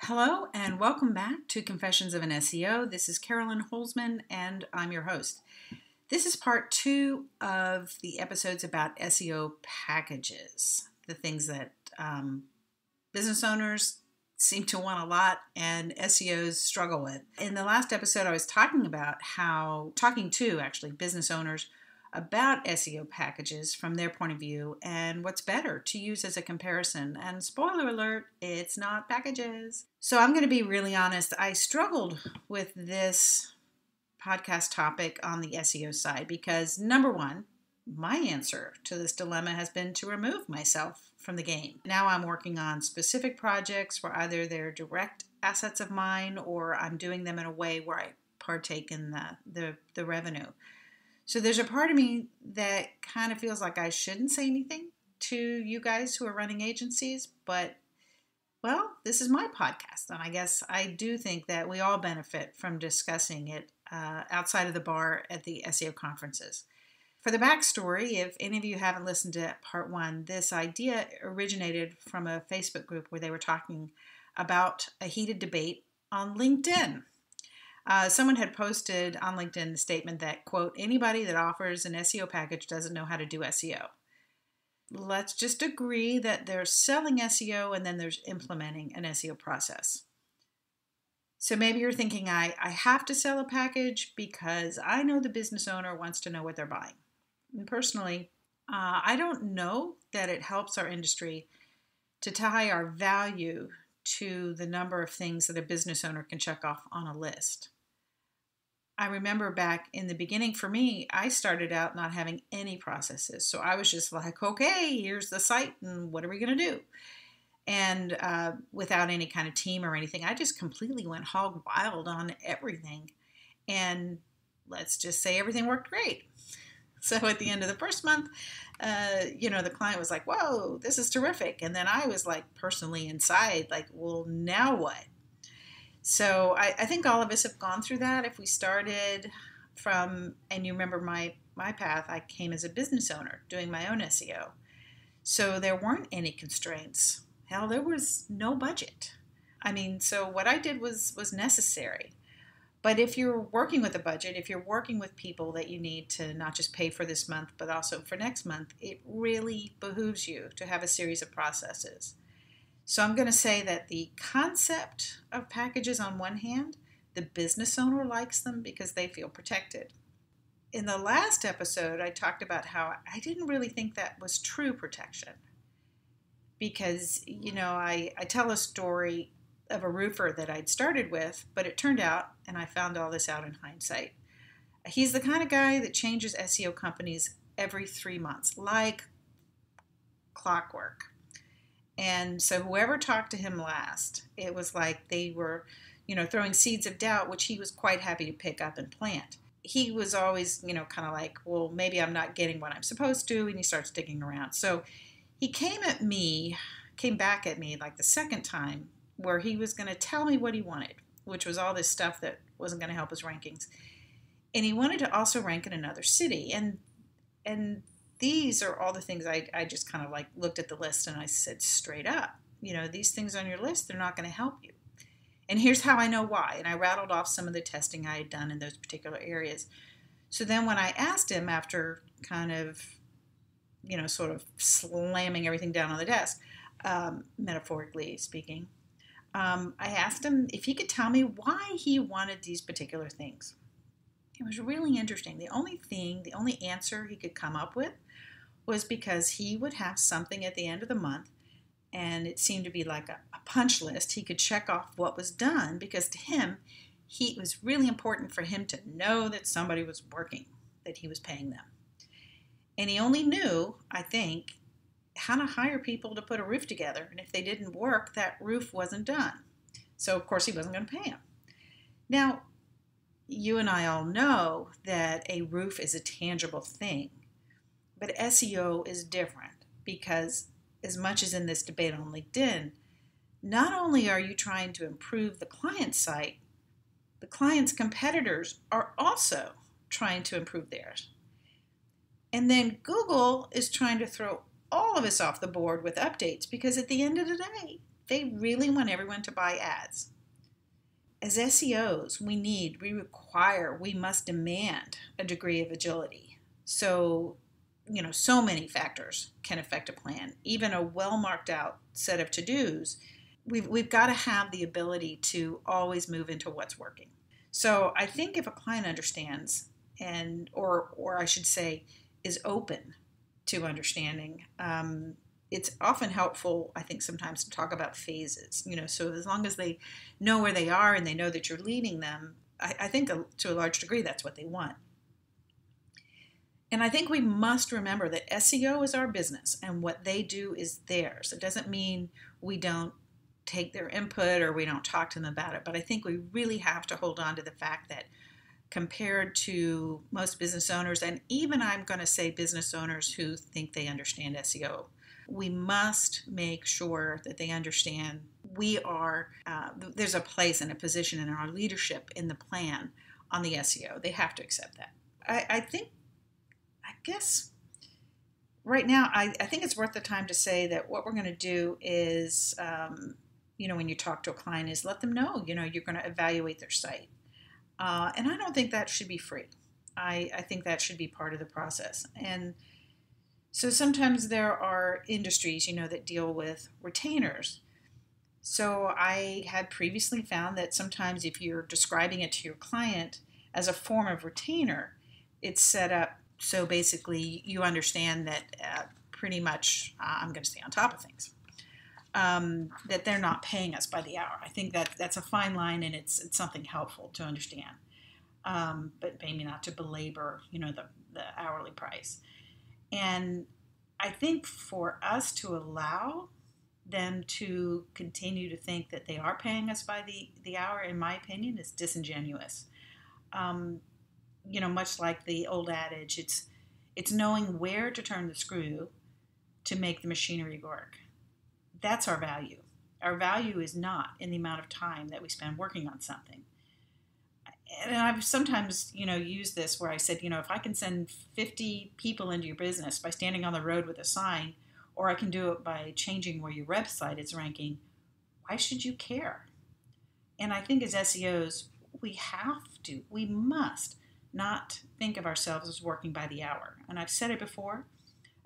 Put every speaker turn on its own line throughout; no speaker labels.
Hello and welcome back to Confessions of an SEO. This is Carolyn Holzman and I'm your host. This is part 2 of the episodes about SEO packages, the things that business owners seem to want a lot and SEOs struggle with. In the last episode, I was talking to business owners about SEO packages from their point of view and what's better to use as a comparison. And spoiler alert, it's not packages. So I'm going to be really honest. I struggled with this podcast topic on the SEO side because, number one, my answer to this dilemma has been to remove myself from the game. Now I'm working on specific projects where either they're direct assets of mine or I'm doing them in a way where I partake in the revenue. So there's a part of me that kind of feels like I shouldn't say anything to you guys who are running agencies, but, well, this is my podcast, and I guess I do think that we all benefit from discussing it outside of the bar at the SEO conferences. For the backstory, if any of you haven't listened to part 1, this idea originated from a Facebook group where they were talking about a heated debate on LinkedIn. Someone had posted on LinkedIn the statement that, quote, anybody that offers an SEO package doesn't know how to do SEO. Let's just agree that there's selling SEO and then there's implementing an SEO process. So maybe you're thinking, I have to sell a package because I know the business owner wants to know what they're buying. And personally, I don't know that it helps our industry to tie our value to the number of things that a business owner can check off on a list. I remember back in the beginning for me, I started out not having any processes. So I was just like, okay, here's the site and what are we going to do? And without any kind of team or anything, I just completely went hog wild on everything. And let's just say everything worked great. So at the end of the first month, the client was like, whoa, this is terrific. And then I was like personally inside, like, well, now what? So I think all of us have gone through that. If we started from, and you remember my path, I came as a business owner doing my own SEO. So there weren't any constraints. Hell, there was no budget. So what I did was necessary. But if you're working with a budget, if you're working with people that you need to not just pay for this month, but also for next month, it really behooves you to have a series of processes. So I'm going to say that the concept of packages on one hand, the business owner likes them because they feel protected. In the last episode, I talked about how I didn't really think that was true protection. Because, I tell a story of a roofer that I'd started with, but it turned out, and I found all this out in hindsight, he's the kind of guy that changes SEO companies every 3 months, like clockwork. And so whoever talked to him last, it was like they were, throwing seeds of doubt, which he was quite happy to pick up and plant. He was always, kind of like, well, maybe I'm not getting what I'm supposed to, and he starts digging around. So he came back at me like the second time where he was going to tell me what he wanted, which was all this stuff that wasn't going to help his rankings. And he wanted to also rank in another city. And these are all the things I just kind of like looked at the list and I said straight up, these things on your list, they're not going to help you. And here's how I know why. And I rattled off some of the testing I had done in those particular areas. So then when I asked him after kind of, sort of slamming everything down on the desk, metaphorically speaking, I asked him if he could tell me why he wanted these particular things. It was really interesting. The only answer he could come up with was because he would have something at the end of the month, and it seemed to be like a punch list. He could check off what was done because to him, it was really important for him to know that somebody was working, that he was paying them. And he only knew, I think, how to hire people to put a roof together. And if they didn't work, that roof wasn't done. So, of course, he wasn't going to pay them. Now, you and I all know that a roof is a tangible thing. But SEO is different because as much as in this debate on LinkedIn, not only are you trying to improve the client's site, the client's competitors are also trying to improve theirs. And then Google is trying to throw all of us off the board with updates because at the end of the day, they really want everyone to buy ads. As SEOs, we must demand a degree of agility. So, so many factors can affect a plan. Even a well marked out set of to-dos, we've got to have the ability to always move into what's working. So I think if a client understands or I should say is open to understanding, it's often helpful, I think, sometimes to talk about phases. So as long as they know where they are and they know that you're leading them, I think to a large degree that's what they want. And I think we must remember that SEO is our business and what they do is theirs. It doesn't mean we don't take their input or we don't talk to them about it, but I think we really have to hold on to the fact that compared to most business owners, and even I'm going to say business owners who think they understand SEO, we must make sure that they understand there's a place and a position in our leadership in the plan on the SEO. They have to accept that. I guess right now, I think it's worth the time to say that what we're going to do is, when you talk to a client, is let them know, you're going to evaluate their site. And I don't think that should be free. I think that should be part of the process. And so sometimes there are industries, that deal with retainers. So I had previously found that sometimes if you're describing it to your client as a form of retainer, it's set up so basically you understand that pretty much I'm going to stay on top of things. That they're not paying us by the hour. I think that's a fine line, and it's something helpful to understand, but maybe not to belabor, the hourly price. And I think for us to allow them to continue to think that they are paying us by the hour, in my opinion, is disingenuous. Much like the old adage, it's knowing where to turn the screw to make the machinery work. That's our value. Our value is not in the amount of time that we spend working on something. And I've sometimes, used this where I said, if I can send 50 people into your business by standing on the road with a sign, or I can do it by changing where your website is ranking, why should you care? And I think as SEOs, we must not think of ourselves as working by the hour. And I've said it before,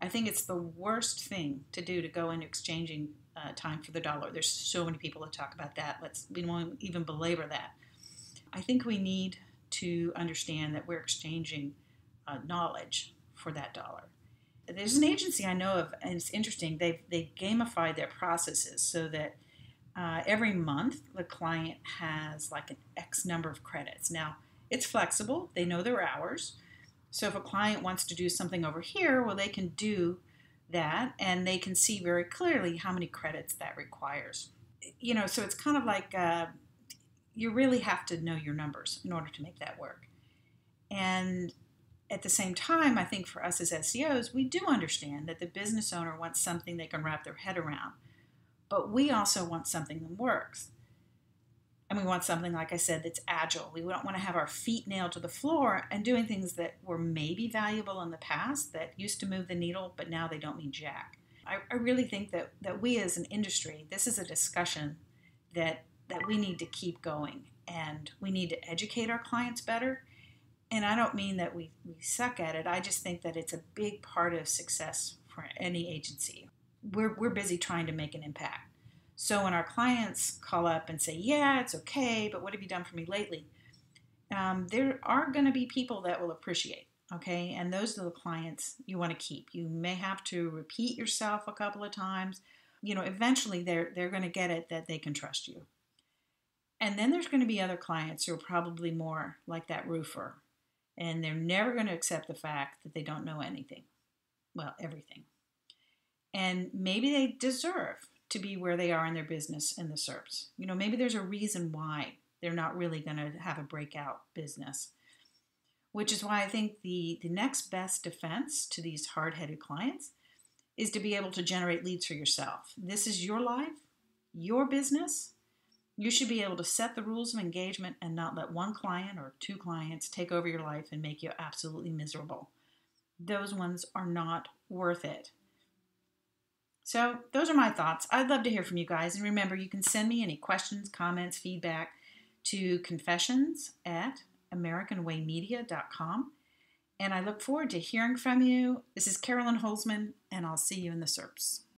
I think it's the worst thing to do to go into exchanging time for the dollar. There's so many people that talk about that. We won't even belabor that. I think we need to understand that we're exchanging knowledge for that dollar. There's an agency I know of, and it's interesting. They gamified their processes so that every month the client has like an X number of credits. Now, it's flexible. They know their hours. So if a client wants to do something over here, well, they can do that, and they can see very clearly how many credits that requires. So it's kind of like you really have to know your numbers in order to make that work. And at the same time, I think for us as SEOs, we do understand that the business owner wants something they can wrap their head around, but we also want something that works. And we want something, like I said, that's agile. We don't want to have our feet nailed to the floor and doing things that were maybe valuable in the past that used to move the needle, but now they don't mean jack. I really think that we as an industry, this is a discussion that we need to keep going, and we need to educate our clients better. And I don't mean that we suck at it. I just think that it's a big part of success for any agency. We're busy trying to make an impact. So when our clients call up and say, yeah, it's okay, but what have you done for me lately? There are going to be people that will appreciate, okay? And those are the clients you want to keep. You may have to repeat yourself a couple of times. Eventually they're going to get it that they can trust you. And then there's going to be other clients who are probably more like that roofer, and they're never going to accept the fact that they don't know anything. Well, everything. And maybe they deserve to be where they are in their business in the SERPs. Maybe there's a reason why they're not really going to have a breakout business, which is why I think the next best defense to these hard-headed clients is to be able to generate leads for yourself. This is your life, your business. You should be able to set the rules of engagement and not let one client or two clients take over your life and make you absolutely miserable. Those ones are not worth it. So those are my thoughts. I'd love to hear from you guys. And remember, you can send me any questions, comments, feedback to confessions@americanwaymedia.com. And I look forward to hearing from you. This is Carolyn Holzman, and I'll see you in the SERPs.